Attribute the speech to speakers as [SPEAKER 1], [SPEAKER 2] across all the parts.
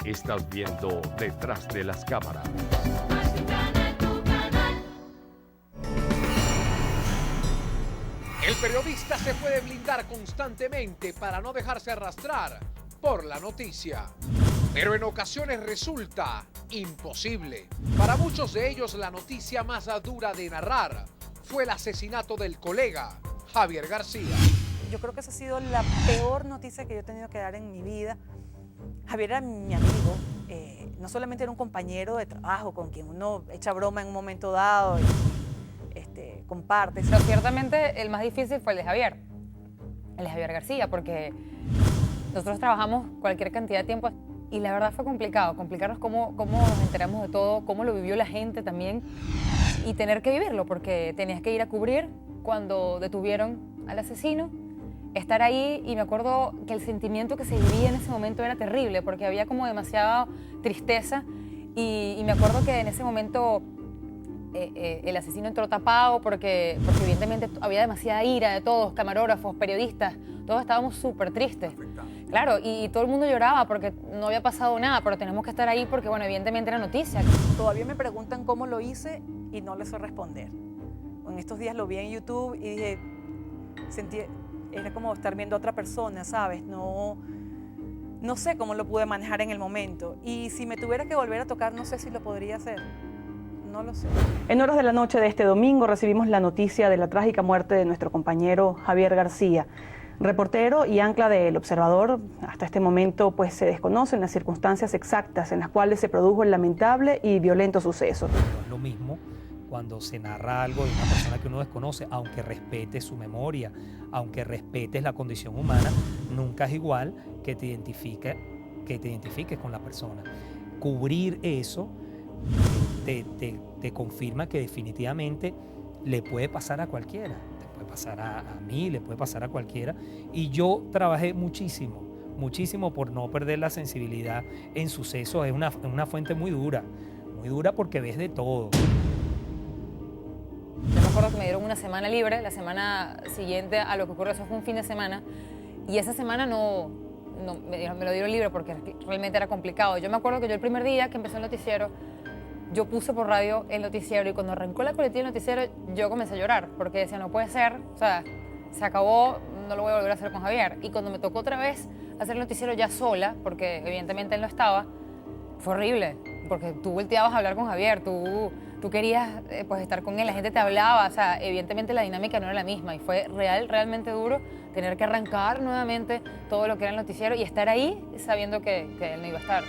[SPEAKER 1] Estás viendo Detrás de las Cámaras.
[SPEAKER 2] El periodista se puede blindar constantemente para no dejarse arrastrar por la noticia, pero en ocasiones resulta imposible. Para muchos de ellos la noticia más dura de narrar fue el asesinato del colega Javier García.
[SPEAKER 3] Yo creo que esa ha sido la peor noticia que yo he tenido que dar en mi vida. Javier era mi amigo, no solamente era un compañero de trabajo con quien uno echa broma en un momento dado y comparte.
[SPEAKER 4] Pero ciertamente el más difícil fue el de Javier García, porque nosotros trabajamos cualquier cantidad de tiempo y la verdad fue complicado, complicarnos cómo nos enteramos de todo, cómo lo vivió la gente también y tener que vivirlo, porque tenías que ir a cubrir cuando detuvieron al asesino, estar ahí, y me acuerdo que el sentimiento que se vivía en ese momento era terrible, porque había como demasiada tristeza y me acuerdo que en ese momento el asesino entró tapado porque evidentemente había demasiada ira de todos, camarógrafos, periodistas, todos estábamos súper tristes. Claro, y todo el mundo lloraba porque no había pasado nada, pero tenemos que estar ahí porque, bueno, evidentemente era noticia.
[SPEAKER 3] Todavía me preguntan cómo lo hice y no les sé responder. En estos días lo vi en YouTube y dije, era como estar viendo a otra persona, ¿sabes? No sé cómo lo pude manejar en el momento. Y si me tuviera que volver a tocar, no sé si lo podría hacer. No lo sé. En horas de la noche de este domingo recibimos la noticia de la trágica muerte de nuestro compañero Javier García, reportero y ancla de El Observador. Hasta este momento pues se desconocen las circunstancias exactas en las cuales se produjo el lamentable y violento suceso.
[SPEAKER 5] No es lo mismo cuando se narra algo de una persona que uno desconoce, aunque respete su memoria, aunque respetes la condición humana, nunca es igual que te identifiques con la persona. Cubrir eso te confirma que definitivamente le puede pasar a cualquiera, le puede pasar a mí, le puede pasar a cualquiera. Y yo trabajé muchísimo por no perder la sensibilidad en sucesos. Es una fuente muy dura porque ves de todo.
[SPEAKER 4] Yo me acuerdo que me dieron una semana libre, la semana siguiente a lo que ocurrió, eso fue un fin de semana, y esa semana me lo dieron libre porque realmente era complicado. Yo me acuerdo que yo el primer día que empezó el noticiero, yo puse por radio el noticiero y cuando arrancó la coletilla del noticiero yo comencé a llorar porque decía, no puede ser, o sea, se acabó, no lo voy a volver a hacer con Javier. Y cuando me tocó otra vez hacer el noticiero ya sola, porque evidentemente él no estaba, fue horrible, porque tú volteabas a hablar con Javier, tú querías pues estar con él, la gente te hablaba, o sea, evidentemente la dinámica no era la misma y fue realmente duro tener que arrancar nuevamente todo lo que era el noticiero y estar ahí sabiendo que él no iba a estar.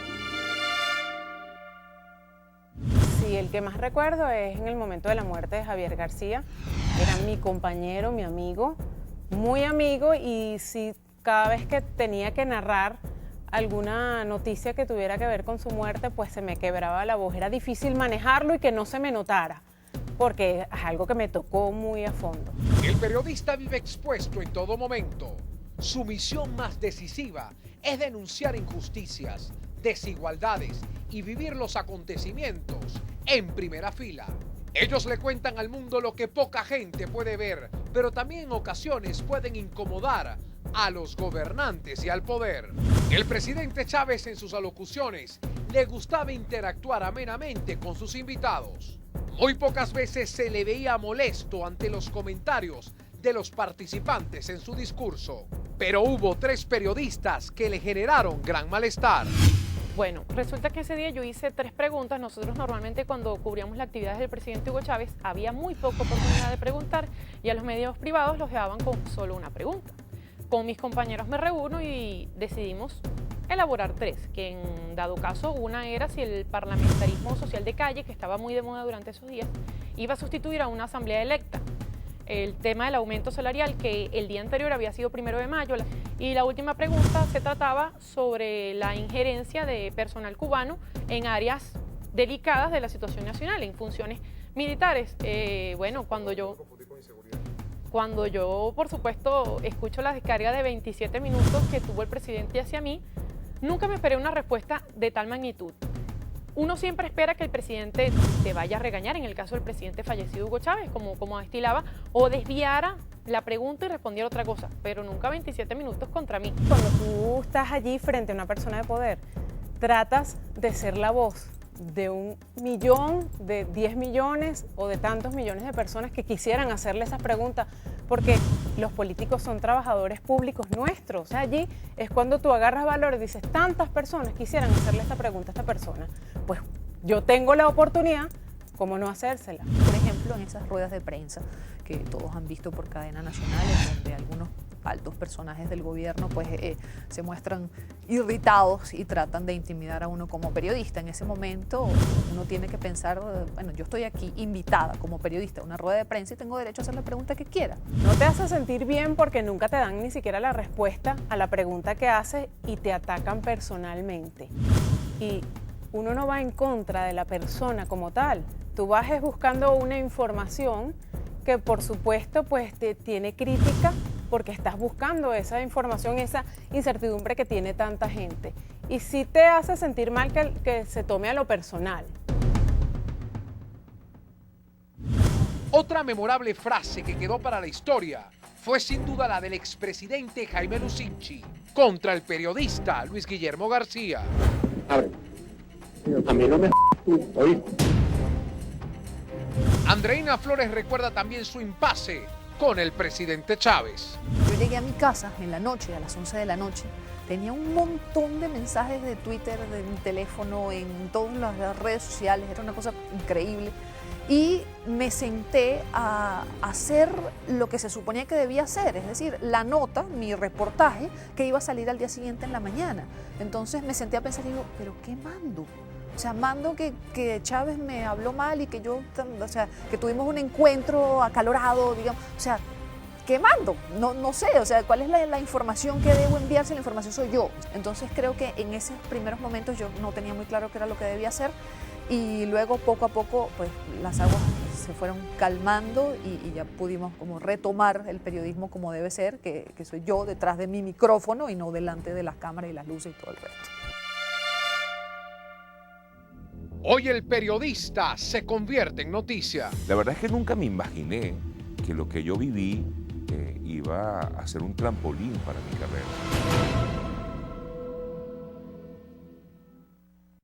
[SPEAKER 6] Sí, el que más recuerdo es en el momento de la muerte de Javier García. Era mi compañero, mi amigo, muy amigo, y sí, cada vez que tenía que narrar alguna noticia que tuviera que ver con su muerte, pues se me quebraba la voz. Era difícil manejarlo y que no se me notara, porque es algo que me tocó muy a fondo.
[SPEAKER 2] El periodista vive expuesto en todo momento. Su misión más decisiva es denunciar injusticias, desigualdades y vivir los acontecimientos en primera fila. Ellos le cuentan al mundo lo que poca gente puede ver, pero también en ocasiones pueden incomodar a los gobernantes y al poder. El presidente Chávez en sus alocuciones le gustaba interactuar amenamente con sus invitados. Muy pocas veces se le veía molesto ante los comentarios de los participantes en su discurso, pero hubo 3 periodistas que le generaron gran malestar.
[SPEAKER 6] Bueno, resulta que ese día yo hice 3 preguntas. Nosotros normalmente cuando cubríamos las actividades del presidente Hugo Chávez había muy poca oportunidad de preguntar y a los medios privados los dejaban con solo una pregunta. Con mis compañeros me reúno y decidimos elaborar 3, que en dado caso una era si el parlamentarismo social de calle, que estaba muy de moda durante esos días, iba a sustituir a una asamblea electa. El tema del aumento salarial, que el día anterior había sido 1 de mayo. Y la última pregunta se trataba sobre la injerencia de personal cubano en áreas delicadas de la situación nacional, en funciones militares. Bueno, cuando yo, por supuesto, escucho la descarga de 27 minutos que tuvo el presidente hacia mí, nunca me esperé una respuesta de tal magnitud. Uno siempre espera que el presidente te vaya a regañar, en el caso del presidente fallecido Hugo Chávez, como destilaba, o desviara la pregunta y respondiera otra cosa, pero nunca 27 minutos contra mí. Cuando tú estás allí frente a una persona de poder, tratas de ser la voz de 1 millón, de 10 millones o de tantos millones de personas que quisieran hacerle esas preguntas, porque los políticos son trabajadores públicos nuestros. O sea, allí es cuando tú agarras valor y dices, tantas personas quisieran hacerle esta pregunta a esta persona, pues yo tengo la oportunidad, ¿cómo no hacérsela?
[SPEAKER 7] Por ejemplo, en esas ruedas de prensa que todos han visto por cadena nacional, donde algunos altos personajes del gobierno pues se muestran irritados y tratan de intimidar a uno como periodista. En ese momento uno tiene que pensar, bueno, yo estoy aquí invitada como periodista a una rueda de prensa y tengo derecho a hacer la pregunta que quiera.
[SPEAKER 6] No te hace sentir bien porque nunca te dan ni siquiera la respuesta a la pregunta que haces y te atacan personalmente. Y uno no va en contra de la persona como tal. Tú vas buscando una información que por supuesto pues te tiene crítica porque estás buscando esa información, esa incertidumbre que tiene tanta gente. Y sí te hace sentir mal que se tome a lo personal.
[SPEAKER 2] Otra memorable frase que quedó para la historia fue sin duda la del expresidente Jaime Lucinchi contra el periodista Luis Guillermo García.
[SPEAKER 8] A mí no me ¿oíste?
[SPEAKER 2] Andreina Flores recuerda también su impasse con el presidente Chávez.
[SPEAKER 7] Yo llegué a mi casa en la noche, a las 11 de la noche, tenía un montón de mensajes de Twitter, de mi teléfono, en todas las redes sociales, era una cosa increíble. Y me senté a hacer lo que se suponía que debía hacer, es decir, la nota, mi reportaje, que iba a salir al día siguiente en la mañana. Entonces me senté a pensar y digo, ¿pero qué mando? O sea, mando que Chávez me habló mal y que yo, o sea, que tuvimos un encuentro acalorado, digamos. O sea, ¿qué mando? No sé, o sea, ¿cuál es la información que debo enviar si la información soy yo? Entonces creo que en esos primeros momentos yo no tenía muy claro qué era lo que debía hacer y luego poco a poco pues las aguas se fueron calmando y ya pudimos como retomar el periodismo como debe ser, que soy yo detrás de mi micrófono y no delante de las cámaras y las luces y todo el resto.
[SPEAKER 2] Hoy el periodista se convierte en noticia.
[SPEAKER 9] La verdad es que nunca me imaginé que lo que yo viví iba a ser un trampolín para mi carrera.